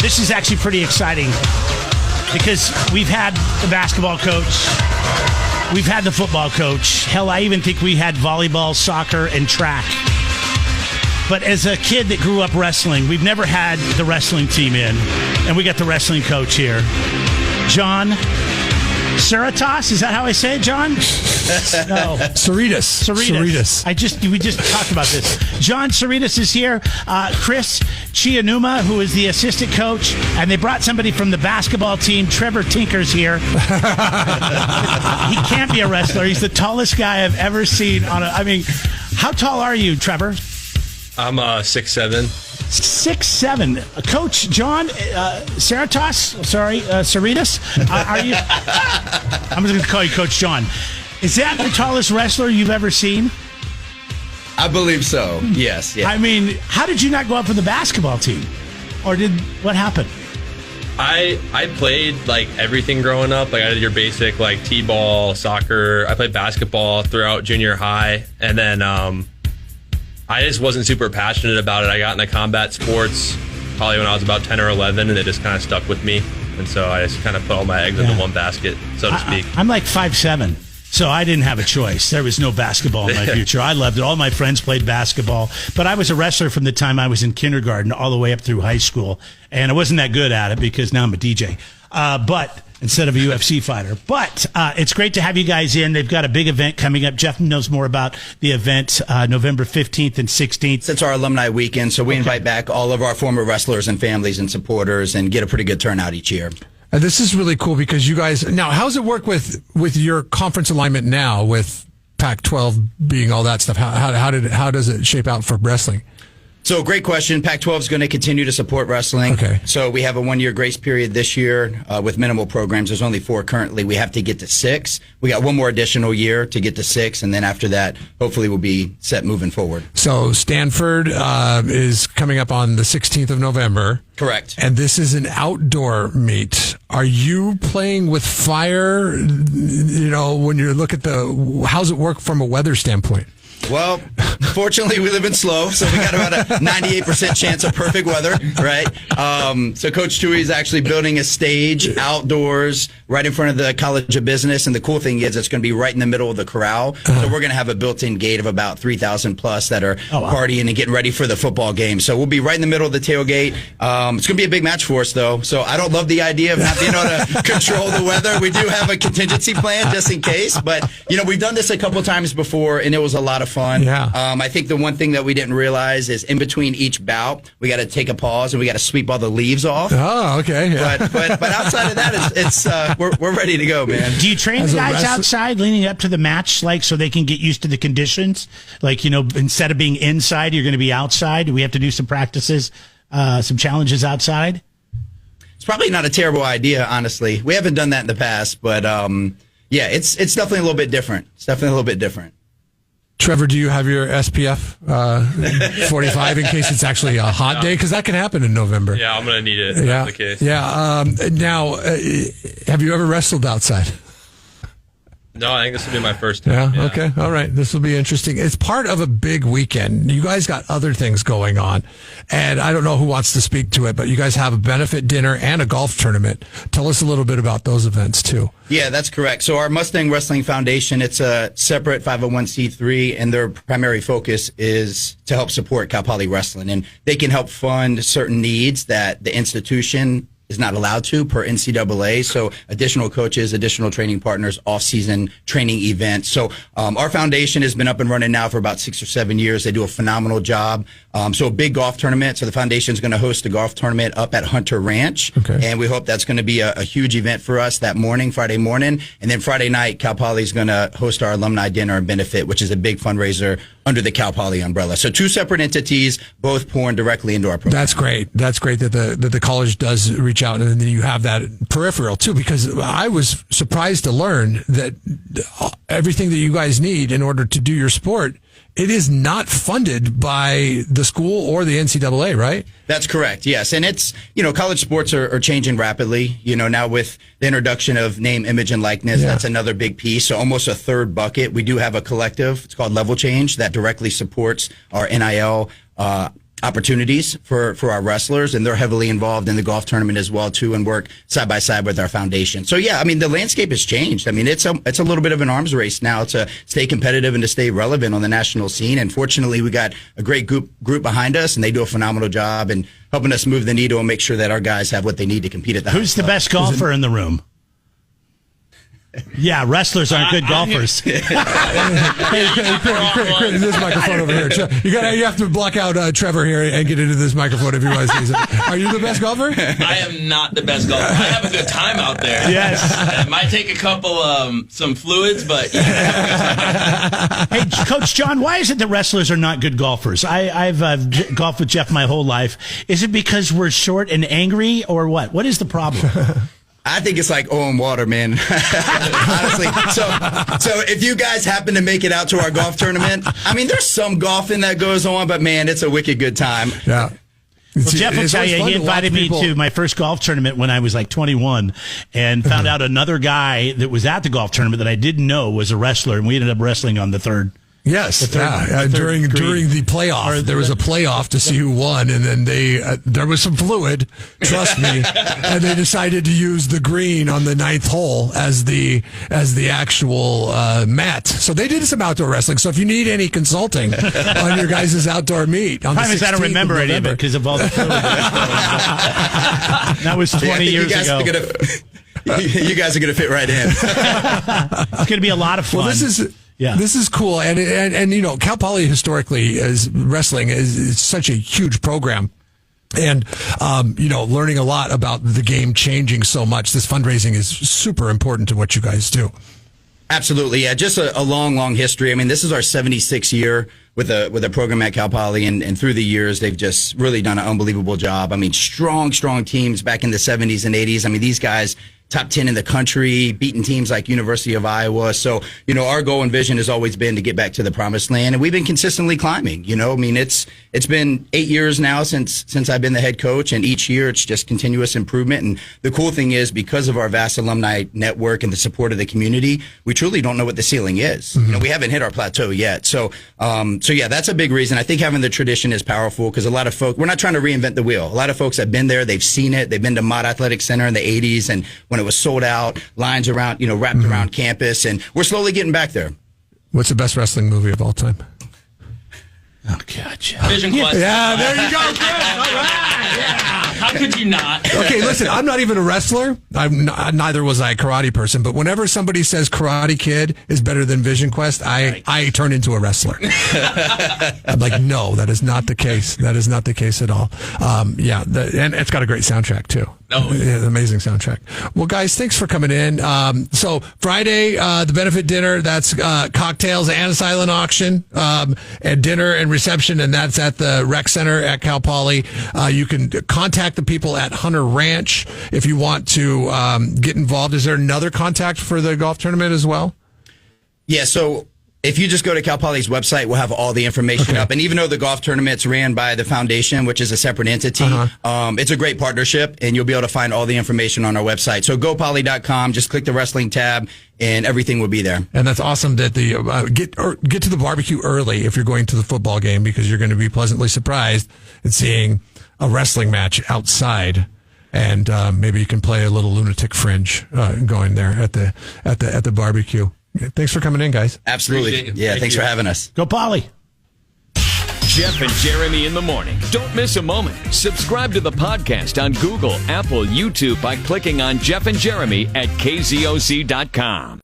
This is actually pretty exciting because we've had the basketball coach, we've had the football coach. Hell, I even think we had volleyball, soccer, and track. But as a kid that grew up wrestling, we've never had the wrestling team in, and we got the wrestling coach here. John Cerritos, is that how I say it, John? No. Cerritos. We just talked about this. John Cerritos is here. Chris Chianuma, who is the assistant coach, and they brought somebody from the basketball team. Trevor Tinker's here. He can't be a wrestler. He's the tallest guy I've ever seen how tall are you, Trevor? I'm 6'7". 6'7". Coach John Cerritos, Cerritos, are you? I'm just going to call you Coach John. Is that the tallest wrestler you've ever seen? I believe so. Yes. Yeah. I mean, how did you not go up for the basketball team, or what happened? I played like everything growing up. Like I did your basic like t-ball, soccer. I played basketball throughout junior high, and then I just wasn't super passionate about it. I got into combat sports probably when I was about 10 or 11, and it just kind of stuck with me. And so I just kind of put all my eggs into one basket, so to speak. I'm like 5'7", so I didn't have a choice. There was no basketball in my future. I loved it. All my friends played basketball, but I was a wrestler from the time I was in kindergarten all the way up through high school, and I wasn't that good at it because now I'm a DJ. But instead of a UFC fighter. But it's great to have you guys in. They've got a big event coming up. Jeff knows more about the event, November 15th and 16th. It's our alumni weekend, so we invite back all of our former wrestlers and families and supporters and get a pretty good turnout each year. And this is really cool because you guys, now, how does it work with your conference alignment now with Pac-12 being all that stuff? How does it shape out for wrestling? So great question. Pac-12 is going to continue to support wrestling. Okay. So we have a 1-year grace period this year with minimal programs. There's only 4 currently. We have to get to 6. We got 1 more additional year to get to 6, and then after that, hopefully we'll be set moving forward. So Stanford is coming up on the 16th of November. Correct. And this is an outdoor meet. Are you playing with fire? You know, when you look at how's it work from a weather standpoint? Well, fortunately, we live in SLO, so we got about a 98% chance of perfect weather, right? So Coach Chewy is actually building a stage outdoors right in front of the College of Business, and the cool thing is it's going to be right in the middle of the corral, so we're going to have a built-in gate of about 3,000 plus that are partying and getting ready for the football game. So we'll be right in the middle of the tailgate. It's going to be a big match for us, though, so I don't love the idea of not being able to control the weather. We do have a contingency plan just in case, but, you know, we've done this a couple times before, and it was a lot of fun. Yeah. I think the one thing that we didn't realize is in between each bout, we got to take a pause and we got to sweep all the leaves off. Oh, okay. Yeah. But outside of that, it's we're ready to go, man. Do you train the guys outside leading up to the match, like so they can get used to the conditions? Like, you know, instead of being inside, you're going to be outside. Do we have to do some practices, some challenges outside? It's probably not a terrible idea, honestly. We haven't done that in the past, but yeah, it's definitely a little bit different. It's definitely a little bit different. Trevor, do you have your SPF 45 in case it's actually a hot day? Because that can happen in November. Yeah, I'm going to need it. Yeah. That's the case. Yeah. Now, have you ever wrestled outside? No, I think this will be my first time. Yeah. Okay. All right. This will be interesting. It's part of a big weekend. You guys got other things going on, and I don't know who wants to speak to it, but you guys have a benefit dinner and a golf tournament. Tell us a little bit about those events too. Yeah, that's correct. So our Mustang Wrestling Foundation, it's a separate 501c3, and their primary focus is to help support Cal Poly Wrestling, and they can help fund certain needs that the institution is not allowed to per NCAA. So additional coaches, additional training partners, off-season training events. So our foundation has been up and running now for about 6 or 7 years. They do a phenomenal job. So a big golf tournament. So the foundation is going to host a golf tournament up at Hunter Ranch. Okay. And we hope that's going to be a huge event for us that morning, Friday morning. And then Friday night, Cal Poly is going to host our alumni dinner and benefit, which is a big fundraiser under the Cal Poly umbrella. So 2 separate entities, both pouring directly into our program. That's great. That's great that the college does reach out, and then you have that peripheral too, because I was surprised to learn that everything that you guys need in order to do your sport, it is not funded by the school or the NCAA, right? That's correct, yes. And it's, you know, college sports are changing rapidly. You know, now with the introduction of name, image, and likeness, that's another big piece. So almost a third bucket. We do have a collective. It's called Level Change that directly supports our NIL opportunities for our wrestlers, and they're heavily involved in the golf tournament as well too, and work side by side with our foundation. So yeah, I mean, the landscape has changed. I mean, it's a little bit of an arms race now to stay competitive and to stay relevant on the national scene. And fortunately, we got a great group behind us, and they do a phenomenal job in helping us move the needle and make sure that our guys have what they need to compete at the Who's the best golfer in the room? Yeah, wrestlers aren't good golfers. Hey, Chris, this microphone over here. You have to block out Trevor here and get into this microphone if you want to see it. Are you the best golfer? I am not the best golfer. I have a good time out there. Yes. It might take a couple, some fluids, but Hey, Coach John, why is it that wrestlers are not good golfers? I've golfed with Jeff my whole life. Is it because we're short and angry, or what? What is the problem? I think it's like oil and water, man. Honestly. So if you guys happen to make it out to our golf tournament, I mean, there's some golfing that goes on, but man, it's a wicked good time. Yeah. Well, Jeff will tell you, he invited me to my first golf tournament when I was like 21 and found out another guy that was at the golf tournament that I didn't know was a wrestler, and we ended up wrestling on the third. Yes, during the playoff, there was a playoff to see who won, and then there was some fluid, trust me, and they decided to use the green on the 9th hole as the actual mat. So they did some outdoor wrestling. So if you need any consulting on your guys' outdoor meet, on the 16th I don't remember any of it because of all the fluid. That was 20 years ago. You guys are going to fit right in. It's going to be a lot of fun. Well, this is cool, and you know, Cal Poly historically as wrestling is such a huge program, and you know, learning a lot about the game changing so much. This fundraising is super important to what you guys do. Absolutely, yeah. Just a long history. I mean, this is our 76th year with a program at Cal Poly, and through the years, they've just really done an unbelievable job. I mean, strong teams back in the 70s and 80s. I mean, these guys, top 10 in the country, beating teams like University of Iowa. So, you know, our goal and vision has always been to get back to the promised land, and we've been consistently climbing. You know, I mean, it's been 8 years now since I've been the head coach, and each year it's just continuous improvement. And the cool thing is, because of our vast alumni network and the support of the community, we truly don't know what the ceiling is. Mm-hmm. You know, we haven't hit our plateau yet. So yeah, that's a big reason. I think having the tradition is powerful, because a lot of folks, we're not trying to reinvent the wheel. A lot of folks have been there, they've seen it, they've been to Mott Athletic Center in the 80s, and when it was sold out, lines around, you know, wrapped around campus, and we're slowly getting back there. What's the best wrestling movie of all time? Oh, God, Vision Quest. Yeah, there you go, Chris. All right. Yeah. How could you not? Okay, listen, I'm not even a wrestler. Neither was I a karate person. But whenever somebody says Karate Kid is better than Vision Quest, I turn into a wrestler. I'm like, no, that is not the case. That is not the case at all. And it's got a great soundtrack too. Oh, yeah, amazing soundtrack. Well, guys, thanks for coming in. So Friday, the benefit dinner, that's cocktails and silent auction, and dinner and reception, and that's at the rec center at Cal Poly. You can contact the people at Hunter Ranch if you want to get involved. Is there another contact for the golf tournament as well? Yeah, so if you just go to Cal Poly's website, we'll have all the information up. And even though the golf tournament's ran by the foundation, which is a separate entity, it's a great partnership, and you'll be able to find all the information on our website. So gopoly.com, just click the wrestling tab, and everything will be there. And that's awesome that the get to the barbecue early if you're going to the football game, because you're going to be pleasantly surprised at seeing a wrestling match outside. And maybe you can play a little lunatic fringe going there at the barbecue. Thanks for coming in, guys. Absolutely. Yeah, thanks for having us. Go Poly. Jeff and Jeremy in the morning. Don't miss a moment. Subscribe to the podcast on Google, Apple, YouTube by clicking on Jeff and Jeremy at KZOC.com.